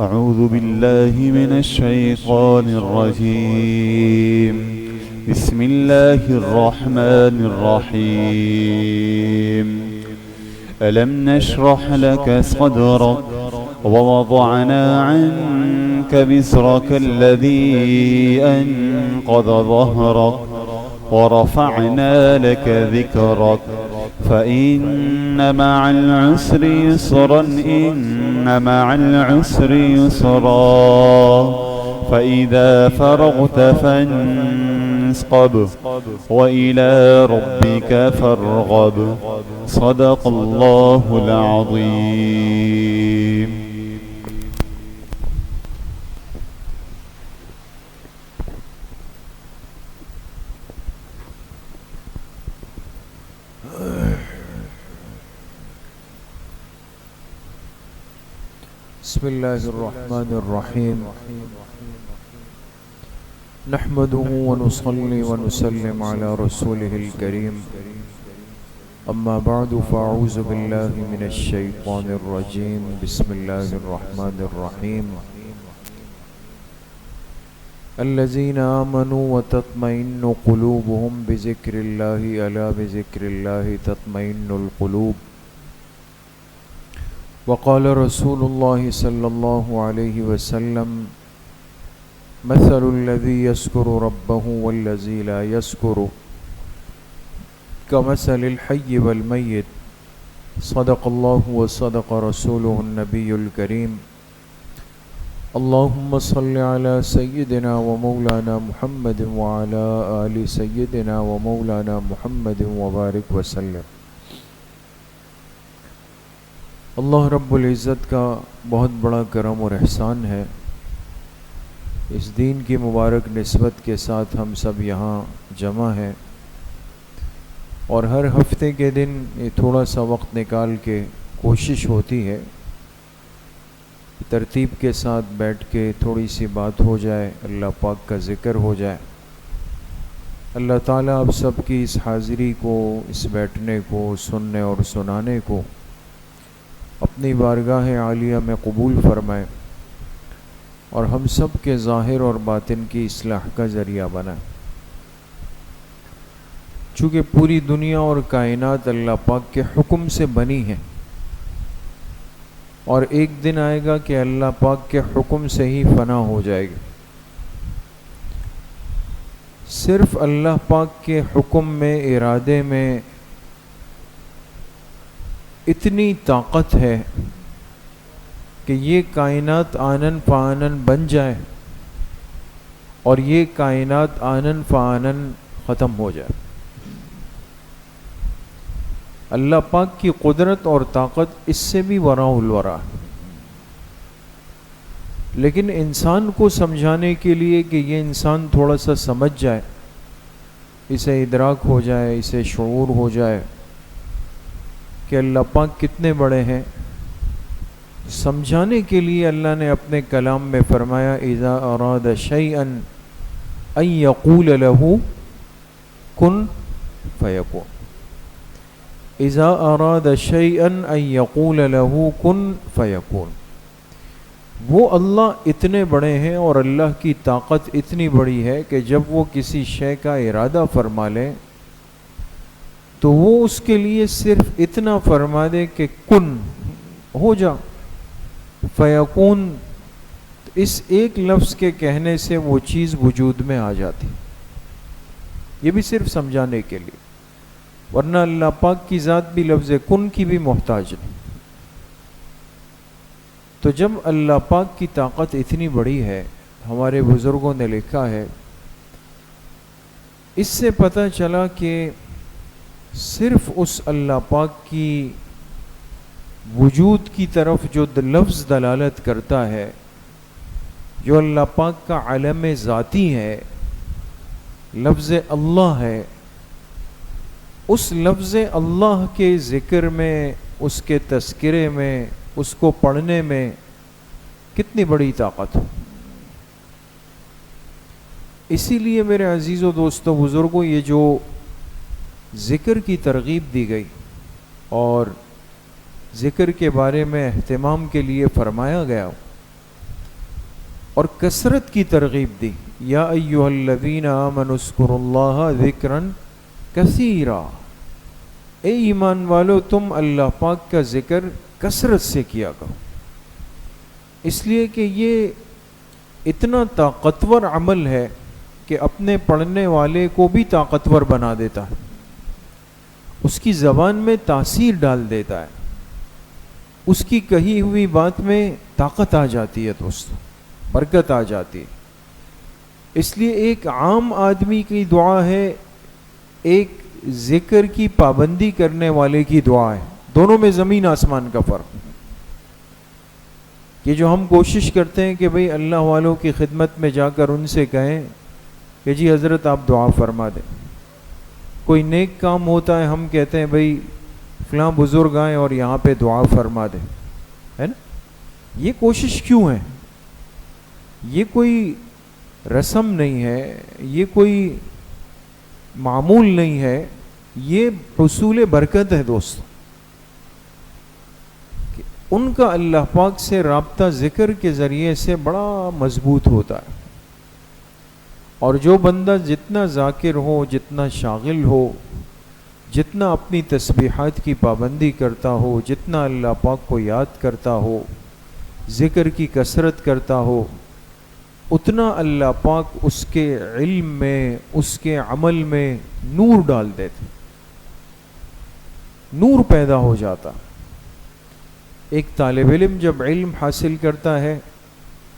أعوذ بالله من الشيطان الرجيم. بسم الله الرحمن الرحيم. ألم نشرح لك صدرك ووضعنا عنك وزرك الذي أنقض ظهرك ورفعنا لك ذكرك فإن مع العسر يسرا إن مع العسر يسرا فإذا فرغت فانصب وإلى ربك فارغب. صدق الله العظيم. بسم الله الرحمن الرحيم. نحمده ونصلي ونسلم على رسوله الكريم. أما بعد فأعوذ بالله من الشيطان الرجيم. بسم الله الرحمن الرحيم. الذين آمنوا وتطمئن قلوبهم بذكر الله ألا بذكر الله تطمئن القلوب. وقال رسول الله صلى الله عليه وسلم مثل الذي يذكر ربه والذي لا يذكر كمثل الحي والميت. صدق الله وصدق رسوله النبي الكريم. اللهم صل على سيدنا ومولانا محمد وعلى آل سيدنا ومولانا محمد وبارك وسلم. اللہ رب العزت کا بہت بڑا کرم اور احسان ہے، اس دین کی مبارک نسبت کے ساتھ ہم سب یہاں جمع ہیں، اور ہر ہفتے کے دن یہ تھوڑا سا وقت نکال کے کوشش ہوتی ہے ترتیب کے ساتھ بیٹھ کے تھوڑی سی بات ہو جائے، اللہ پاک کا ذکر ہو جائے. اللہ تعالیٰ آپ سب کی اس حاضری کو، اس بیٹھنے کو، سننے اور سنانے کو اپنی بارگاہ عالیہ میں قبول فرمائے اور ہم سب کے ظاہر اور باطن کی اصلاح کا ذریعہ بنائے. چونکہ پوری دنیا اور کائنات اللہ پاک کے حکم سے بنی ہے، اور ایک دن آئے گا کہ اللہ پاک کے حکم سے ہی فنا ہو جائے گی. صرف اللہ پاک کے حکم میں، ارادے میں اتنی طاقت ہے کہ یہ کائنات آنن فآنن بن جائے اور یہ کائنات آنن فآنن ختم ہو جائے. اللہ پاک کی قدرت اور طاقت اس سے بھی وراء الورا ہے، لیکن انسان کو سمجھانے کے لیے کہ یہ انسان تھوڑا سا سمجھ جائے، اسے ادراک ہو جائے، اسے شعور ہو جائے کہ اللہ پاک کتنے بڑے ہیں، سمجھانے کے لیے اللہ نے اپنے کلام میں فرمایا اذا اراد شیئا ان یقول له کن فیکون. اذا اراد شیئا ان یقول له کن فیکون. وہ اللہ اتنے بڑے ہیں اور اللہ کی طاقت اتنی بڑی ہے کہ جب وہ کسی شے کا ارادہ فرما لیں تو وہ اس کے لیے صرف اتنا فرما دے کہ کن ہو جا فیکون. اس ایک لفظ کے کہنے سے وہ چیز وجود میں آ جاتی، یہ بھی صرف سمجھانے کے لیے، ورنہ اللہ پاک کی ذات بھی لفظ کن کی بھی محتاج نہیں. تو جب اللہ پاک کی طاقت اتنی بڑی ہے، ہمارے بزرگوں نے لکھا ہے، اس سے پتہ چلا کہ صرف اس اللہ پاک کی وجود کی طرف جو لفظ دلالت کرتا ہے، جو اللہ پاک کا علم ذاتی ہے، لفظ اللہ ہے، اس لفظ اللہ کے ذکر میں، اس کے تذکرے میں، اس کو پڑھنے میں کتنی بڑی طاقت ہو. اسی لیے میرے عزیز و دوستو بزرگوں، یہ جو ذکر کی ترغیب دی گئی اور ذکر کے بارے میں اہتمام کے لیے فرمایا گیا، اور کثرت کی ترغیب دی. یا ایھا الذین آمنوا اذکروا اللہ ذکرا کثیرا، اے ایمان والو تم اللہ پاک کا ذکر کثرت سے کیا کرو. اس لیے کہ یہ اتنا طاقتور عمل ہے کہ اپنے پڑھنے والے کو بھی طاقتور بنا دیتا ہے، اس کی زبان میں تاثیر ڈال دیتا ہے، اس کی کہی ہوئی بات میں طاقت آ جاتی ہے دوستو، برکت آ جاتی ہے. اس لیے ایک عام آدمی کی دعا ہے، ایک ذکر کی پابندی کرنے والے کی دعا ہے. دونوں میں زمین آسمان کا فرق. کہ جو ہم کوشش کرتے ہیں کہ بھئی اللہ والوں کی خدمت میں جا کر ان سے کہیں کہ جی حضرت آپ دعا فرما دیں. کوئی نیک کام ہوتا ہے ہم کہتے ہیں بھئی فلاں بزرگ آئیں اور یہاں پہ دعا فرما دیں، ہے نا. یہ کوشش کیوں ہے؟ یہ کوئی رسم نہیں ہے، یہ کوئی معمول نہیں ہے، یہ حصول برکت ہے دوست. ان کا اللہ پاک سے رابطہ ذکر کے ذریعے سے بڑا مضبوط ہوتا ہے. اور جو بندہ جتنا ذاکر ہو، جتنا شاغل ہو، جتنا اپنی تسبیحات کی پابندی کرتا ہو، جتنا اللہ پاک کو یاد کرتا ہو، ذکر کی کثرت کرتا ہو، اتنا اللہ پاک اس کے علم میں، اس کے عمل میں نور ڈال دیتے، نور پیدا ہو جاتا. ایک طالب علم جب علم حاصل کرتا ہے،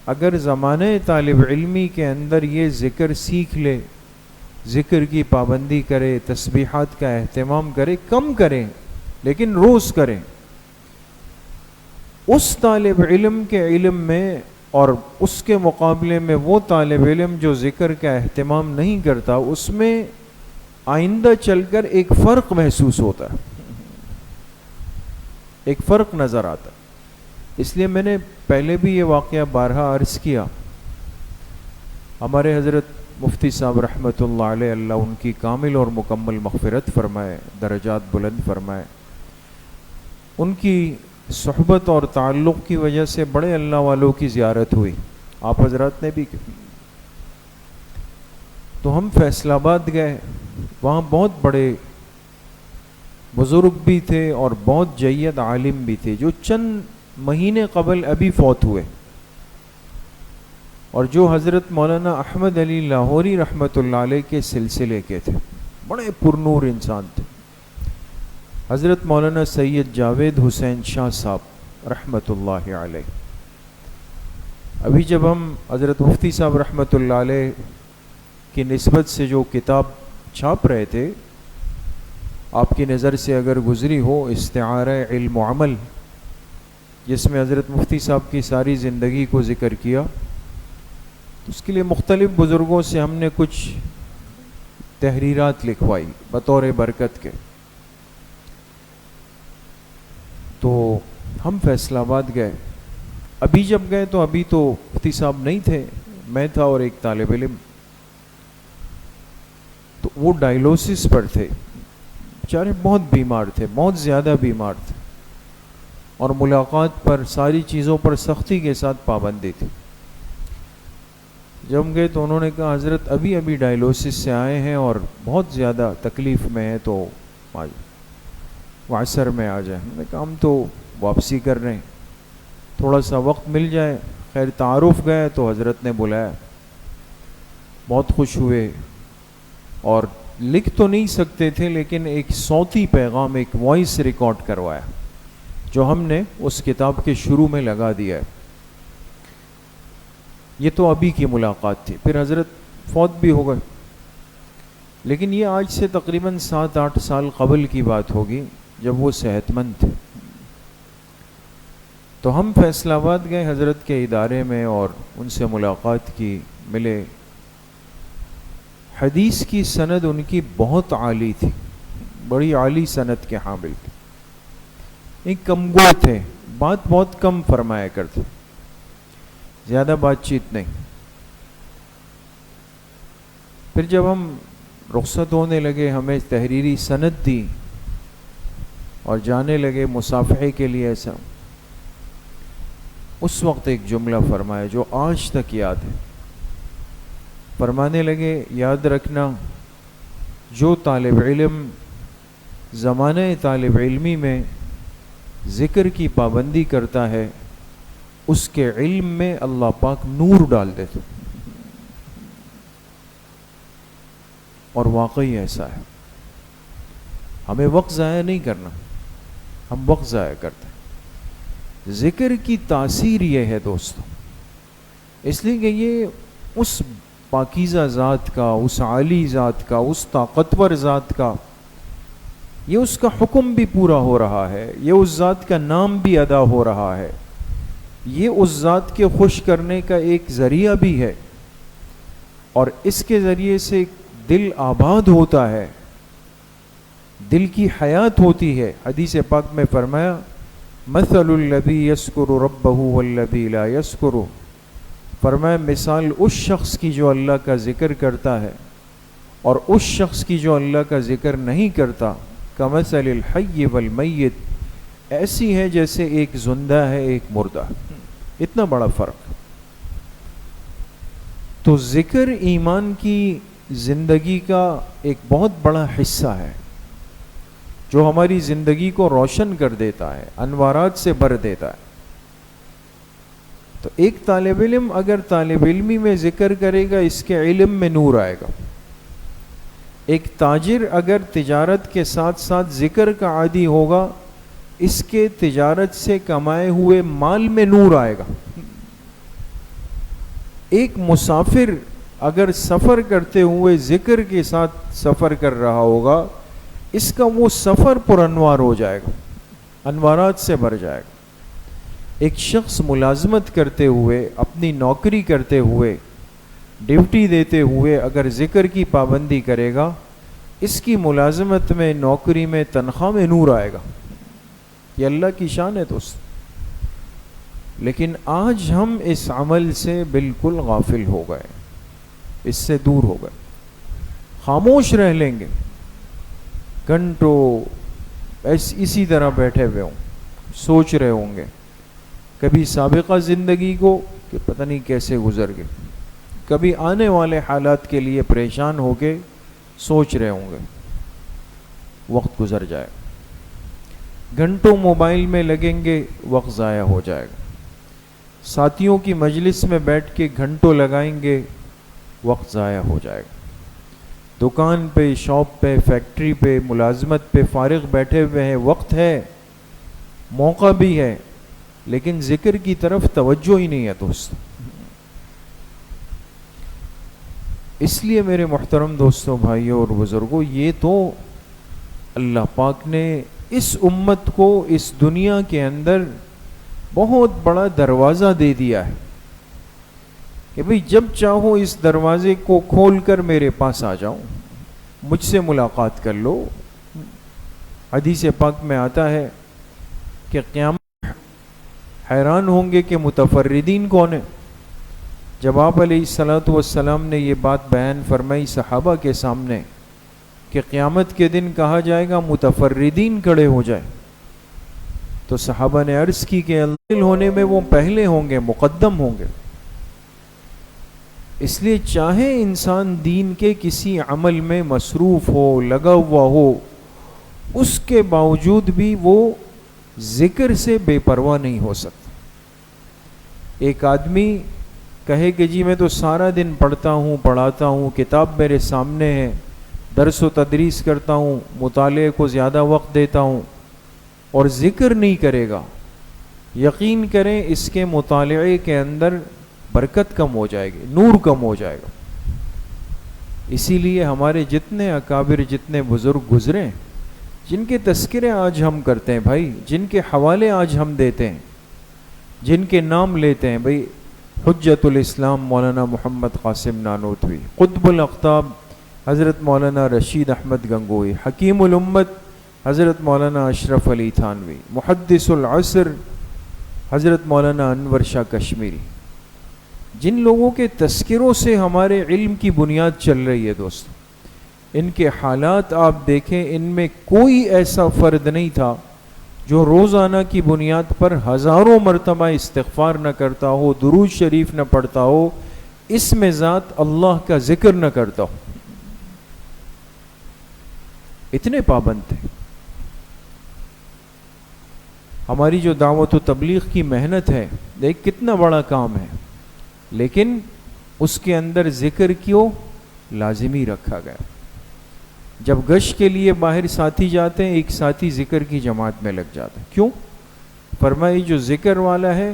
اگر زمانہ طالب علمی کے اندر یہ ذکر سیکھ لے، ذکر کی پابندی کرے، تسبیحات کا اہتمام کرے، کم کریں لیکن روز کریں، اس طالب علم کے علم میں اور اس کے مقابلے میں وہ طالب علم جو ذکر کا اہتمام نہیں کرتا، اس میں آئندہ چل کر ایک فرق محسوس ہوتا ہے، ایک فرق نظر آتا. اس لیے میں نے پہلے بھی یہ واقعہ بارہا عرض کیا. ہمارے حضرت مفتی صاحب رحمۃ اللہ علیہ، اللہ ان کی کامل اور مکمل مغفرت فرمائے، درجات بلند فرمائے، ان کی صحبت اور تعلق کی وجہ سے بڑے اللہ والوں کی زیارت ہوئی، آپ حضرات نے بھی کی. تو ہم فیصل آباد گئے، وہاں بہت بڑے بزرگ بھی تھے اور بہت جید عالم بھی تھے جو چند مہینے قبل ابھی فوت ہوئے، اور جو حضرت مولانا احمد علی لاہوری رحمۃ اللہ علیہ کے سلسلے کے تھے، بڑے پرنور انسان تھے. حضرت مولانا سید جاوید حسین شاہ صاحب رحمۃ اللہ علیہ. ابھی جب ہم حضرت مفتی صاحب رحمۃ اللہ علیہ کی نسبت سے جو کتاب چھاپ رہے تھے، آپ کی نظر سے اگر گزری ہو، استعارہ علم و عمل، جس میں حضرت مفتی صاحب کی ساری زندگی کو ذکر کیا، تو اس کے لیے مختلف بزرگوں سے ہم نے کچھ تحریرات لکھوائی بطور برکت کے. تو ہم فیصل آباد گئے. ابھی جب گئے تو ابھی تو مفتی صاحب نہیں تھے، میں تھا اور ایک طالب علم. تو وہ ڈائلوسس پر تھے، بیچارے بہت بیمار تھے، بہت زیادہ بیمار تھے، اور ملاقات پر، ساری چیزوں پر سختی کے ساتھ پابندی تھی. جب گئے تو انہوں نے کہا حضرت ابھی ابھی ڈائلوسس سے آئے ہیں اور بہت زیادہ تکلیف میں ہیں، تو عصر میں آ جائیں. ہم نے کہا ہم تو واپسی کر رہے ہیں، تھوڑا سا وقت مل جائے. خیر تعارف گئے تو حضرت نے بلایا، بہت خوش ہوئے، اور لکھ تو نہیں سکتے تھے لیکن ایک صوتی پیغام، ایک وائس ریکارڈ کروایا جو ہم نے اس کتاب کے شروع میں لگا دیا ہے. یہ تو ابھی کی ملاقات تھی، پھر حضرت فوت بھی ہو گئے. لیکن یہ آج سے تقریباً 7-8 سال قبل کی بات ہوگی جب وہ صحت مند تھے. تو ہم فیصل آباد گئے حضرت کے ادارے میں اور ان سے ملاقات کی، ملے. حدیث کی سند ان کی بہت عالی تھی، بڑی عالی سند کے حامل تھے. ایک کمگو تھے، بات بہت کم فرمایا کرتے، زیادہ بات چیت نہیں. پھر جب ہم رخصت ہونے لگے، ہمیں تحریری سند دی اور جانے لگے مصافحے کے لیے. ایسا اس وقت ایک جملہ فرمایا جو آج تک یاد ہے. فرمانے لگے یاد رکھنا جو طالب علم زمانہ طالب علمی میں ذکر کی پابندی کرتا ہے اس کے علم میں اللہ پاک نور ڈال دیتے. اور واقعی ایسا ہے. ہمیں وقت ضائع نہیں کرنا, ہم وقت ضائع کرتے ہیں. ذکر کی تاثیر یہ ہے دوستو, اس لیے کہ یہ اس پاکیزہ ذات کا, اس عالی ذات کا, اس طاقتور ذات کا, یہ اس کا حکم بھی پورا ہو رہا ہے, یہ اس ذات کا نام بھی ادا ہو رہا ہے, یہ اس ذات کے خوش کرنے کا ایک ذریعہ بھی ہے, اور اس کے ذریعے سے دل آباد ہوتا ہے, دل کی حیات ہوتی ہے. حدیث پاک میں فرمایا مثل الذی یذکر ربہ والذی لا یذکر, فرمایا مثال اس شخص کی جو اللہ کا ذکر کرتا ہے اور اس شخص کی جو اللہ کا ذکر نہیں کرتا, کمثل الحی والمیت, ایسی ہے جیسے ایک زندہ ہے ایک مردہ. اتنا بڑا فرق. تو ذکر ایمان کی زندگی کا ایک بہت بڑا حصہ ہے جو ہماری زندگی کو روشن کر دیتا ہے, انوارات سے بھر دیتا ہے. تو ایک طالب علم اگر طالب علمی میں ذکر کرے گا اس کے علم میں نور آئے گا. ایک تاجر اگر تجارت کے ساتھ ساتھ ذکر کا عادی ہوگا اس کے تجارت سے کمائے ہوئے مال میں نور آئے گا. ایک مسافر اگر سفر کرتے ہوئے ذکر کے ساتھ سفر کر رہا ہوگا اس کا وہ سفر پر انوار ہو جائے گا, انوارات سے بھر جائے گا. ایک شخص ملازمت کرتے ہوئے, اپنی نوکری کرتے ہوئے, ڈیوٹی دیتے ہوئے اگر ذکر کی پابندی کرے گا اس کی ملازمت میں, نوکری میں, تنخواہ میں نور آئے گا. یہ اللہ کی شان ہے دوست. لیکن آج ہم اس عمل سے بالکل غافل ہو گئے, اس سے دور ہو گئے, خاموش رہ لیں گے گھنٹوں اسی طرح بیٹھے ہوئے ہوں, سوچ رہے ہوں گے کبھی سابقہ زندگی کو کہ پتہ نہیں کیسے گزر گئے, کبھی آنے والے حالات کے لیے پریشان ہو کے سوچ رہے ہوں گے. وقت گزر جائے, گھنٹوں موبائل میں لگیں گے, وقت ضائع ہو جائے گا. ساتھیوں کی مجلس میں بیٹھ کے گھنٹوں لگائیں گے, وقت ضائع ہو جائے گا. دکان پہ, شاپ پہ, فیکٹری پہ, ملازمت پہ فارغ بیٹھے ہوئے ہیں, وقت ہے, موقع بھی ہے, لیکن ذکر کی طرف توجہ ہی نہیں ہے دوست. اس لیے میرے محترم دوستوں, بھائیوں اور بزرگوں, یہ تو اللہ پاک نے اس امت کو اس دنیا کے اندر بہت بڑا دروازہ دے دیا ہے کہ بھئی جب چاہو اس دروازے کو کھول کر میرے پاس آ جاؤ, مجھ سے ملاقات کر لو. حدیث پاک میں آتا ہے کہ قیامت حیران ہوں گے کہ متفردین کون ہیں. جب آپ علیہ الصلاۃ والسلام نے یہ بات بیان فرمائی صحابہ کے سامنے کہ قیامت کے دن کہا جائے گا متفردین کھڑے ہو جائے, تو صحابہ نے عرض کی کہ اللہ ہونے میں وہ پہلے ہوں گے, مقدم ہوں گے. اس لیے چاہے انسان دین کے کسی عمل میں مصروف ہو, لگا ہوا ہو, اس کے باوجود بھی وہ ذکر سے بے پرواہ نہیں ہو سکتا. ایک آدمی کہے کہ جی میں تو سارا دن پڑھتا ہوں, پڑھاتا ہوں, کتاب میرے سامنے ہے, درس و تدریس کرتا ہوں, مطالعے کو زیادہ وقت دیتا ہوں, اور ذکر نہیں کرے گا, یقین کریں اس کے مطالعے کے اندر برکت کم ہو جائے گی, نور کم ہو جائے گا. اسی لیے ہمارے جتنے اکابر, جتنے بزرگ گزرے, جن کے تذکرے آج ہم کرتے ہیں بھائی, جن کے حوالے آج ہم دیتے ہیں, جن کے نام لیتے ہیں, بھائی حجت الاسلام مولانا محمد قاسم نانوتوی, قطب الاقطاب حضرت مولانا رشید احمد گنگوئی, حکیم الامت حضرت مولانا اشرف علی تھانوی, محدث العصر حضرت مولانا انور شاہ کشمیری, جن لوگوں کے تذکروں سے ہمارے علم کی بنیاد چل رہی ہے دوستو, ان کے حالات آپ دیکھیں, ان میں کوئی ایسا فرد نہیں تھا جو روزانہ کی بنیاد پر ہزاروں مرتبہ استغفار نہ کرتا ہو، درود شریف نہ پڑھتا ہو، اس میں ذات اللہ کا ذکر نہ کرتا ہو، اتنے پابند تھے. ہماری جو دعوت و تبلیغ کی محنت ہے، دیکھ کتنا بڑا کام ہے، لیکن اس کے اندر ذکر کیوں لازمی رکھا گیا. جب گشت کے لیے باہر ساتھی جاتے ہیں، ایک ساتھی ذکر کی جماعت میں لگ جاتا ہے. کیوں؟ فرمائی جو ذکر والا ہے،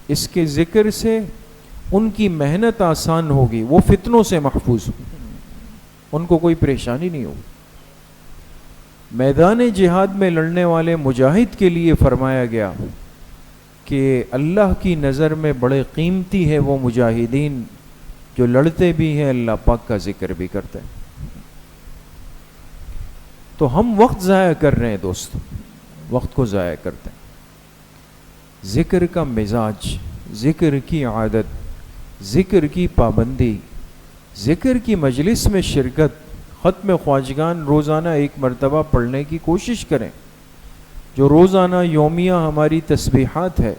اس کے ذکر سے ان کی محنت آسان ہوگی، وہ فتنوں سے محفوظ ہو، ان کو کوئی پریشانی نہیں ہوگی. میدان جہاد میں لڑنے والے مجاہد کے لیے فرمایا گیا کہ اللہ کی نظر میں بڑے قیمتی ہے وہ مجاہدین جو لڑتے بھی ہیں، اللہ پاک کا ذکر بھی کرتے ہیں. تو ہم وقت ضائع کر رہے ہیں دوستو، وقت کو ضائع کرتے ہیں. ذکر کا مزاج، ذکر کی عادت، ذکر کی پابندی، ذکر کی مجلس میں شرکت، ختم خواجگان روزانہ ایک مرتبہ پڑھنے کی کوشش کریں. جو روزانہ یومیہ ہماری تسبیحات ہے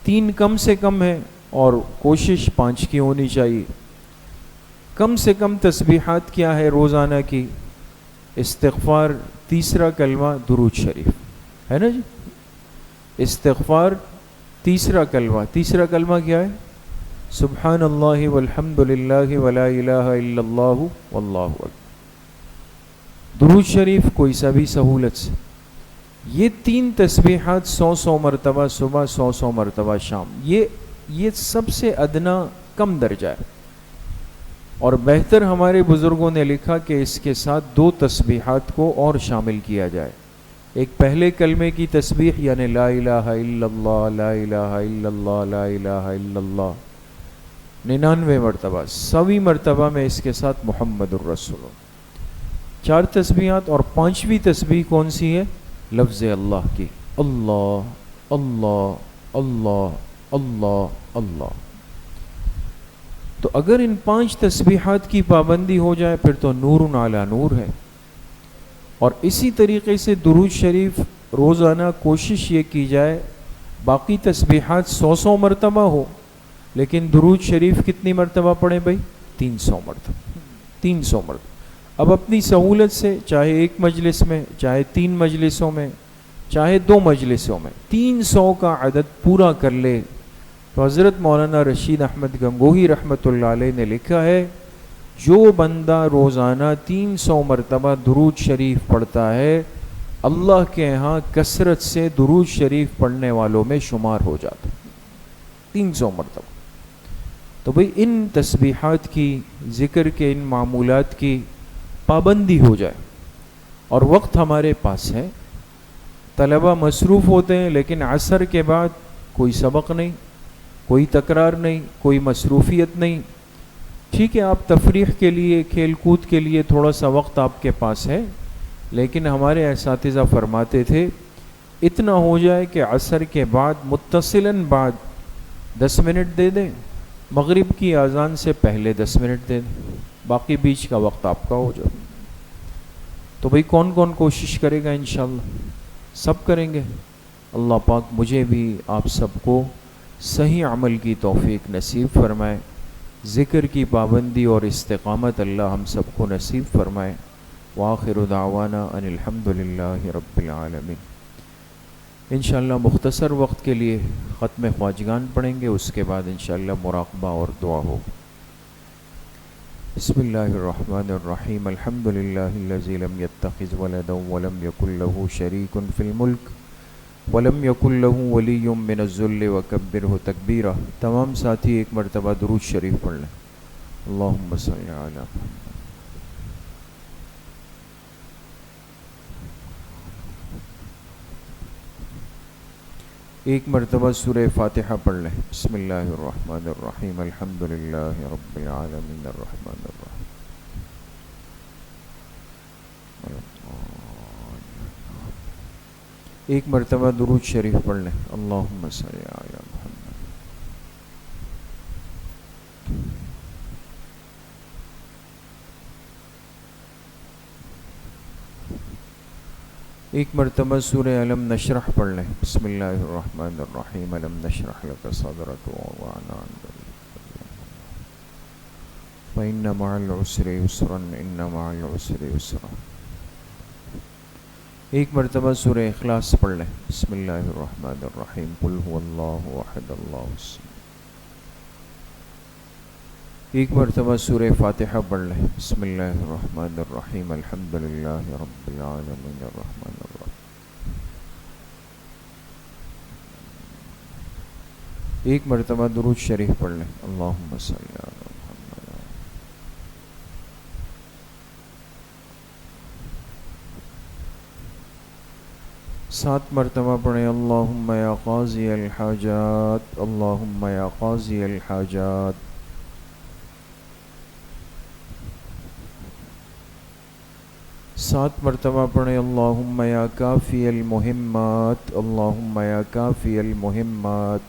3 کم سے کم ہے، اور کوشش 5 کی ہونی چاہیے. کم سے کم تسبیحات کیا ہے روزانہ کی؟ استغفار، تیسرا کلمہ درود شریف ہے نا جی. استغفار تیسرا کلمہ کیا ہے؟ سبحان اللہ والحمد للہ ولا الہ الا اللہ واللہ اکبر. درود شریف کوئی سا بھی سہولت سے. یہ 3 تسبیحات 100 مرتبہ صبح، 100 مرتبہ شام، یہ سب سے ادنا کم درجہ ہے. اور بہتر ہمارے بزرگوں نے لکھا کہ اس کے ساتھ 2 تسبیحات کو اور شامل کیا جائے. ایک پہلے کلمے کی تسبیح یعنی لا الہ الا اللہ، لا الہ الا اللہ، لا الہ الا اللہ 99 مرتبہ، 100 مرتبہ میں اس کے ساتھ محمد الرسول اللہ. 4 تسبیحات. اور 5ویں تسبیح کون سی ہے؟ لفظ اللہ کی، اللہ اللہ اللہ اللہ اللہ. تو اگر ان 5 تسبیحات کی پابندی ہو جائے پھر تو نور علی نور ہے. اور اسی طریقے سے درود شریف روزانہ کوشش یہ کی جائے باقی تسبیحات 100 مرتبہ ہو، لیکن درود شریف کتنی مرتبہ پڑھیں بھائی؟ 300 مرتبہ. 300 مرتبہ. اب اپنی سہولت سے چاہے ایک مجلس میں، چاہے 3 مجلسوں میں، چاہے 2 مجلسوں میں 300 کا عدد پورا کر لے. تو حضرت مولانا رشید احمد گنگوہی رحمۃ اللہ علیہ نے لکھا ہے جو بندہ روزانہ 300 مرتبہ درود شریف پڑھتا ہے، اللہ کے ہاں کثرت سے درود شریف پڑھنے والوں میں شمار ہو جاتا. 300 مرتبہ. تو بھئی ان تسبیحات کی، ذکر کے ان معمولات کی پابندی ہو جائے. اور وقت ہمارے پاس ہے، طلبہ مصروف ہوتے ہیں، لیکن عصر کے بعد کوئی سبق نہیں، کوئی تکرار نہیں، کوئی مصروفیت نہیں. ٹھیک ہے، آپ تفریح کے لیے، کھیل کود کے لیے تھوڑا سا وقت آپ کے پاس ہے، لیکن ہمارے اساتذہ فرماتے تھے اتنا ہو جائے کہ عصر کے بعد متصلاً بعد 10 منٹ دے دیں، مغرب کی اذان سے پہلے 10 منٹ دے دیں، باقی بیچ کا وقت آپ کا ہو جائے. تو بھئی کون کون کوشش کرے گا؟ انشاءاللہ سب کریں گے. اللہ پاک مجھے بھی آپ سب کو صحیح عمل کی توفیق نصیب فرمائے. ذکر کی پابندی اور استقامت اللہ ہم سب کو نصیب فرمائے. وآخر دعوانا ان الحمد للہ رب العالمین. انشاءاللہ مختصر وقت کے لیے ختم خواجگان پڑھیں گے، اس کے بعد انشاءاللہ مراقبہ اور دعا ہو. بسم اللہ الرحمن الرحیم. الحمد للہ الذی لم یتخذ ولدا ولم یکن له شریک فی الملک ولم یکن له ولی من الذل وکبرہ تکبیرہ. تمام ساتھی ایک مرتبہ درود شریف پڑھ لیں. اللہم صل علی محمد. ایک مرتبہ سورہ فاتحہ پڑھ لیں. بسم اللہ الرحمن الرحیم. الحمد للہ رب العالمین الرحمن الرحیم. ایک مرتبہ درود شریف پڑھ لیں. اللہم صل علی محمد. ایک مرتبہ سورہ علم نشرح پڑھ لیں. بسم اللہ الرحمن الرحیم. علم نشرح لک صدرک ووضعنا عنک فإن مع العسر یسرا إن مع العسر یسرا. ایک مرتبہ سورہ اخلاص پڑھ لیں. بسم اللہ الرحمن الرحیم. قل هو اللہ احد اللہ الصمد. ایک مرتبہ سورہ فاتحہ پڑھ لیں. بسم اللہ الرحمن الرحیم. الحمد للہ رب العالمین الرحمن الرحیم. ایک مرتبہ درود شریف پڑھ لیں. اللہم صلی علی محمد. 7 مرتبہ پڑھیں. اللہم یا قاضی الحاجات. اللہم یا قاضی الحاجات. 7 مرتبہ پڑھیں. اللہم یا کافی المہمات. اللہم یا کافی المہمات.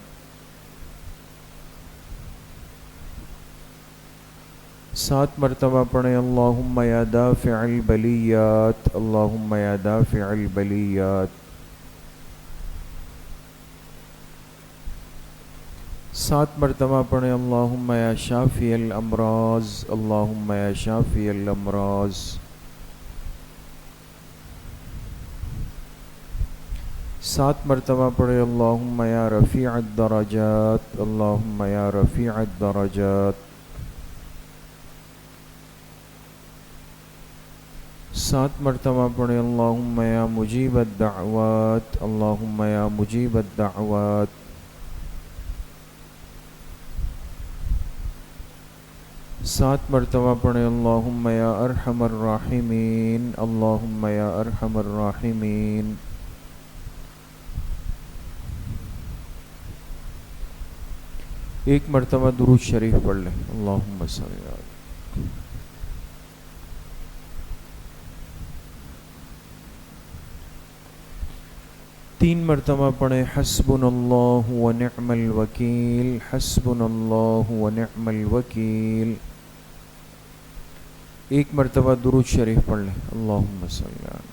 7 مرتبہ پڑھیں. اللہم یا دافع البلیات. اللہم یا دافع البلیات. 7 مرتبہ پڑھیں. اللہم یا شافی الامراض. اللہم یا شافی الامراض. 7 مرتبہ پڑھیں. اللہم یا رفیع الدرجات. اللہم یا رفیع الدرجات. 7 مرتبہ پڑھیں. اللہم یا مجیب الدعوات. اللہم یا مجیب الدعوات. 7 مرتبہ پڑھیں. اللہم یا ارحم الراحمین. اللہم یا ارحم الراحمین. 1 مرتبہ درود شریف پڑھ لیں. اللہم صلی علی. 3 مرتبہ پڑھیں. حسبنا اللہ ونعم الوکیل. حسبنا اللہ ونعم الوکیل. 1 مرتبہ درود شریف پڑھ لیں. اللہم صلی علی.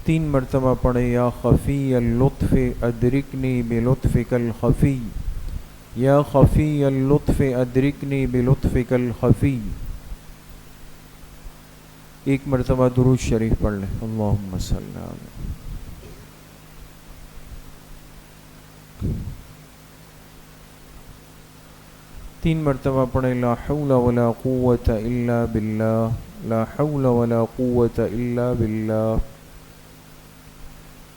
3 مرتبہ پڑھیں. یا خفی اللطف ادرکنی بلطفک الخفی. یا خفی اللطف ادرکنی بلطفک الخفی. 1 مرتبہ درود شریف پڑھ لیں. اللہم صلی علی. 3 مرتبہ پڑھیں. لا حول ولا قوة الا باللہ. لا حول ولا قوة الا باللہ.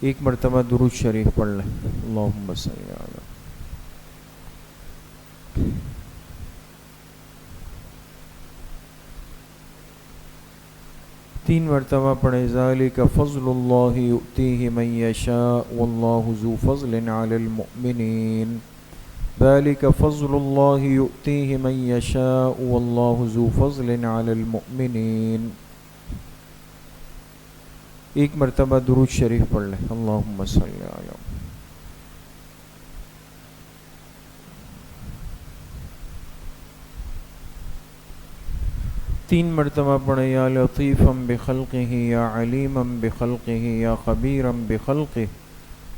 1 مرتبہ درود شریف پڑھ لیں. اللہم صلی علی. 3 مرتبہ پڑھیں. ذالک فضل اللہ یؤتیہ من یشاء واللہ ذو فضل علی المؤمنین. ذالک فضل اللہ یؤتیہ من یشاء واللہ ذو فضل علی المؤمنین. 1 مرتبہ درود شریف پڑھ لیں. اللہم صلی علی. 3 مرتبہ پڑھیں. یا لطیفا بخلقہ یا علیما بخلقہ یا خبیرا بخلقہ.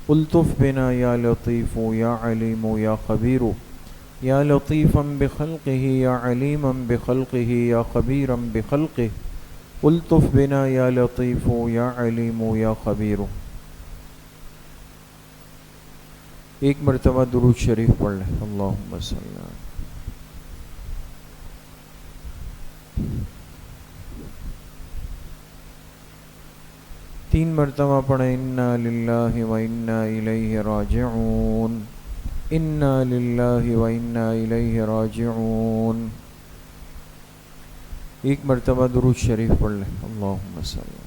الطف بنا یا لطیف یا علیم یا خبیر. یا لطیفا بخلقہ یا علیما بخلقہ یا خبیرا بخلقہ. الطف بنا یا لطیف یا علیم یا خبیر. 1 مرتبہ درود شریف پڑھ لیں. اللہم صلی علی. 3 مرتبہ پڑھیں. انا للہ و انا الیہ راجعون. انا للہ و انا الیہ راجعون. 1 مرتبہ درود شریف پڑھ لیں. اللہم صلی.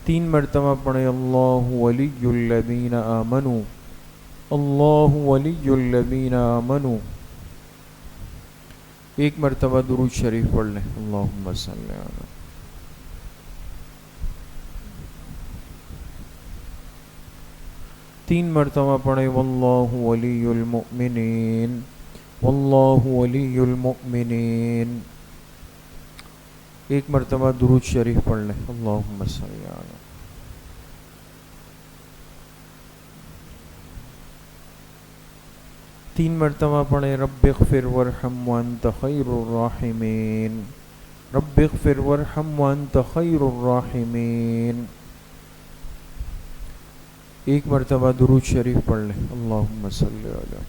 3 مرتبہ پڑھیں. اللہ ولی الذین آمنوا. اللہ ولی الذین آمنوا. 1 مرتبہ درود شریف پڑھ لیں. اللہم صلی علی. 3 مرتبہ پڑھیں واللہ ولی المؤمنین، واللہ ولی المؤمنین۔ 1 مرتبہ درود شریف پڑھ لیں، اللہم صلی علی۔ 3 مرتبہ پڑھیں رب اغفر وارحم وانت خیر الراحمین، رب اغفر وارحم وانت خیر الراحمین۔ 1 مرتبہ درود شریف پڑھ لیں، اللہم صلی علی۔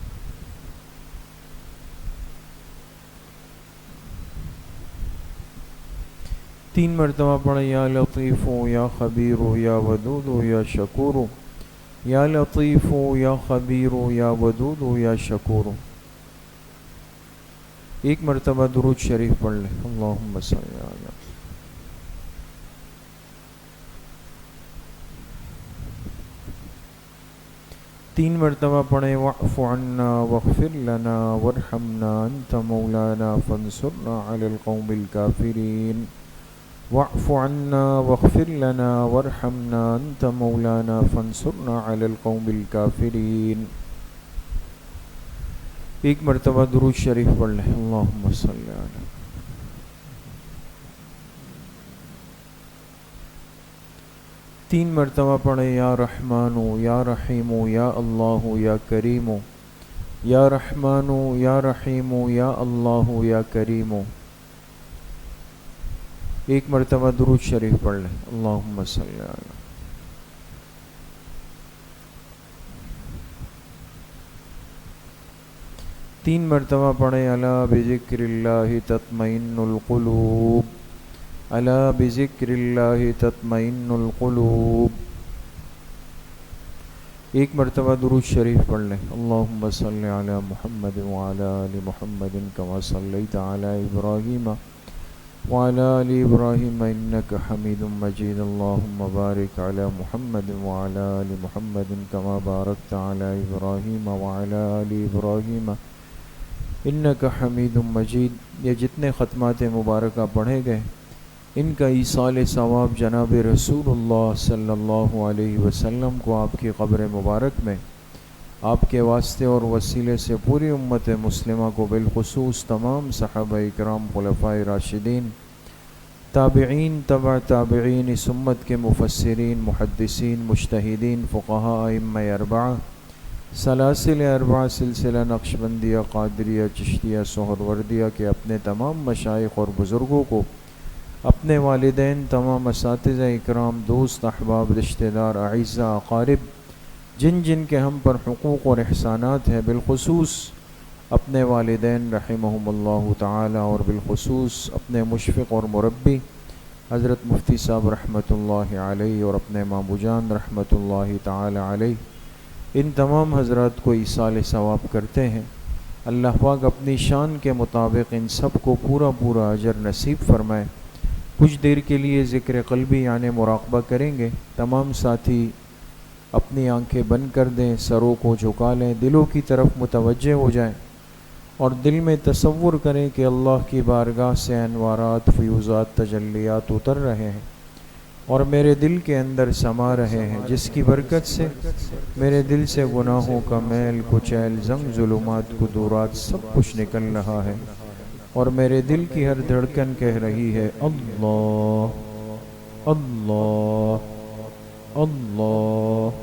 3 مرتبہ پڑھیں یا لطیف یا خبیر یا ودود یا شکور، یا لطیف یا خبیر یا ودود یا شکور۔ 1 مرتبہ درود شریف پڑھ لیں، اللہم صلی علی۔ 3 مرتبہ پڑھیں واعف عنا واغفر لنا وارحمنا انت مولانا فانصرنا علی القوم الکافرین، واعف عنا واغفر لنا وارحمنا انت مولانا فانصرنا علی القوم الکافرین۔ 1 مرتبہ درود شریف پڑھ لیں، اللہم صلی علی۔ 3 مرتبہ پڑھیں یا رحمان یا رحیم یا اللہ یا کریم، یا رحمان یا رحیم یا اللہ یا کریم۔ 1 مرتبہ درود شریف پڑھ لیں، اللہم صلی علی۔ 3 مرتبہ پڑھیں الا بذکر اللہ تطمئن القلوب، الا بذکر اللہ تطمئن القلوب۔ 1 مرتبہ درود شریف پڑھ لیں، اللہم صلی علی محمد وعلی آل محمد کما صلیت علی ابراہیم وعلی آل ابراہیم انک حمید مجید، اللہم بارک علی محمد وعلی آل محمد کما بارکت علی ابراہیم وعلی آل ابراہیم انک حمید مجید۔ یہ جتنے ختمات مبارکہ پڑھے گئے ان کا ایصال ثواب جناب رسول اللہ صلی اللہ علیہ وسلم کو آپ کی قبر مبارک میں آپ کے واسطے اور وسیلے سے پوری امت مسلمہ کو بالخصوص تمام صحابہ اکرام، خلفائے راشدین، تابعین، تبع تابعین، اس امت کے مفسرین، محدثین، مجتہدین، فقہاء، ائمہ اربعہ، سلاسل اربعہ، سلسلہ نقشبندیہ، قادریہ، چشتیہ، سہروردیہ کے اپنے تمام مشائخ اور بزرگوں کو، اپنے والدین، تمام اساتذہ اکرام، دوست، احباب، رشتہ دار، اعزاء، اقارب، جن جن کے ہم پر حقوق اور احسانات ہیں، بالخصوص اپنے والدین رحمہم اللہ تعالی، اور بالخصوص اپنے مشفق اور مربی حضرت مفتی صاحب رحمۃ اللہ علیہ، اور اپنے مامو جان رحمۃ اللہ تعالی علیہ، ان تمام حضرات کو ایصال ثواب کرتے ہیں۔ اللہ پاک اپنی شان کے مطابق ان سب کو پورا پورا اجر نصیب فرمائے۔ کچھ دیر کے لیے ذکر قلبی یعنی مراقبہ کریں گے۔ تمام ساتھی اپنی آنکھیں بند کر دیں، سروں کو جھکا لیں، دلوں کی طرف متوجہ ہو جائیں اور دل میں تصور کریں کہ اللہ کی بارگاہ سے انوارات، فیوزات، تجلیات اتر رہے ہیں اور میرے دل کے اندر سما رہے ہیں، جس کی برکت سے میرے دل سے گناہوں کا میل، کچیل، زنگ، ظلمات، قدورات سب کچھ نکل رہا ہے، اور میرے دل کی ہر دھڑکن کہہ رہی ہے اللہ اللہ اللہ۔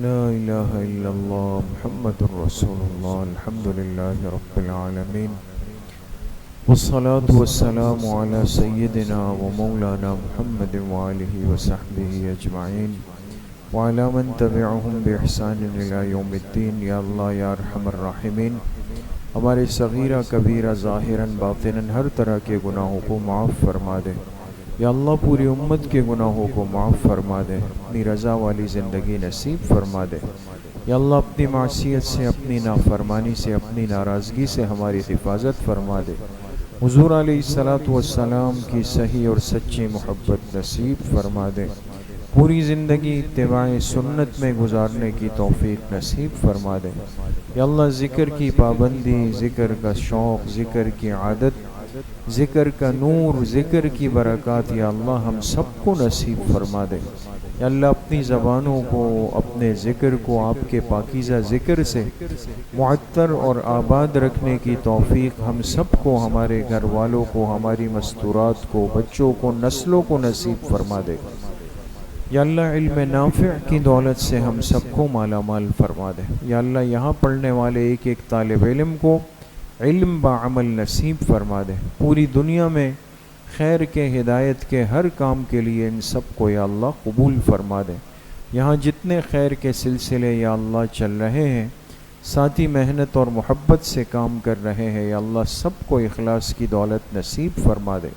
لا الہ الا اللہ محمد رسول اللہ الحمد للہ رب العالمین والصلاة والسلام علی سیدنا و مولانا محمد وآلہ وصحبہ اجمعین وعلی من تبعہم بإحسان الی یوم الدین. یا اللہ یا ارحم الراحمین، ہمارے صغیرہ کبیرہ ظاہراً باطناً ہر طرح کے گناہوں کو معاف فرما دے. یا اللہ پوری امت کے گناہوں کو معاف فرما دے، اپنی رضا والی زندگی نصیب فرما دے. یا اللہ اپنی معصیت سے، اپنی نافرمانی سے، اپنی ناراضگی سے ہماری حفاظت فرما دے. حضور علیہ السلام کی صحیح اور سچی محبت نصیب فرما دے. پوری زندگی اتباع سنت میں گزارنے کی توفیق نصیب فرما دے. یا اللہ ذکر کی پابندی، ذکر کا شوق، ذکر کی عادت، ذکر کا نور، ذکر کی برکات یا اللہ ہم سب کو نصیب فرما دے. یا اللہ اپنی زبانوں کو، اپنے ذکر کو آپ کے پاکیزہ ذکر سے معطر اور آباد رکھنے کی توفیق ہم سب کو، ہمارے گھر والوں کو، ہماری مستورات کو، بچوں کو، نسلوں کو نصیب فرما دے. یا اللہ علم نافع کی دولت سے ہم سب کو مالا مال فرما دے. یا اللہ یہاں پڑھنے والے ایک ایک طالب علم کو علم بعمل نصیب فرما دے. پوری دنیا میں خیر کے، ہدایت کے ہر کام کے لیے ان سب کو یا اللہ قبول فرما دے. یہاں جتنے خیر کے سلسلے یا اللہ چل رہے ہیں، ساتھی محنت اور محبت سے کام کر رہے ہیں، یا اللہ سب کو اخلاص کی دولت نصیب فرما دے.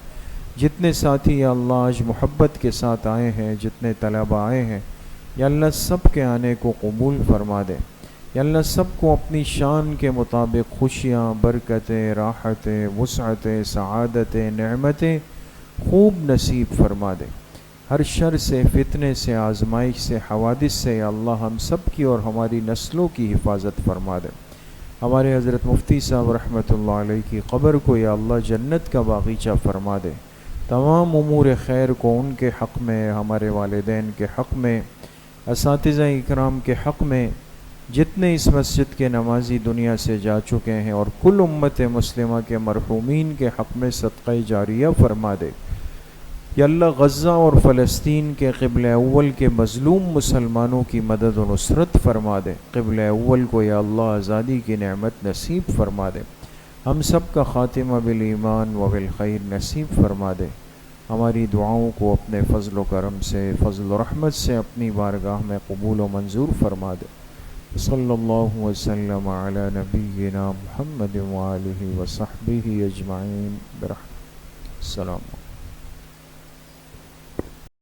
جتنے ساتھی یا اللہ آج محبت کے ساتھ آئے ہیں، جتنے طلبہ آئے ہیں، یا اللہ سب کے آنے کو قبول فرما دے. یا اللہ سب کو اپنی شان کے مطابق خوشیاں، برکتیں، راحتیں، وسعتیں، سعادتیں، نعمتیں خوب نصیب فرما دے. ہر شر سے، فتنے سے، آزمائش سے، حوادث سے یا اللہ ہم سب کی اور ہماری نسلوں کی حفاظت فرما دے. ہمارے حضرت مفتی صاحب رحمۃ اللہ علیہ کی قبر کو یا اللہ جنت کا باغیچہ فرما دے. تمام امور خیر کو ان کے حق میں، ہمارے والدین کے حق میں، اساتذہ اکرام کے حق میں، جتنے اس مسجد کے نمازی دنیا سے جا چکے ہیں اور کل امت مسلمہ کے مرحومین کے حق میں صدقہ جاریہ فرما دے. یا اللہ غزہ اور فلسطین کے قبلہ اول کے مظلوم مسلمانوں کی مدد و نصرت فرما دے. قبلہ اول کو یا اللہ آزادی کی نعمت نصیب فرما دے. ہم سب کا خاتمہ بالایمان و بالخیر نصیب فرما دے. ہماری دعاؤں کو اپنے فضل و کرم سے، فضل و رحمت سے اپنی بارگاہ میں قبول و منظور فرما دے. صلی اللہ وسلم علی نبینا محمد وآلہ وصحبہ اجمعین برحمتہ. السلام علیکم.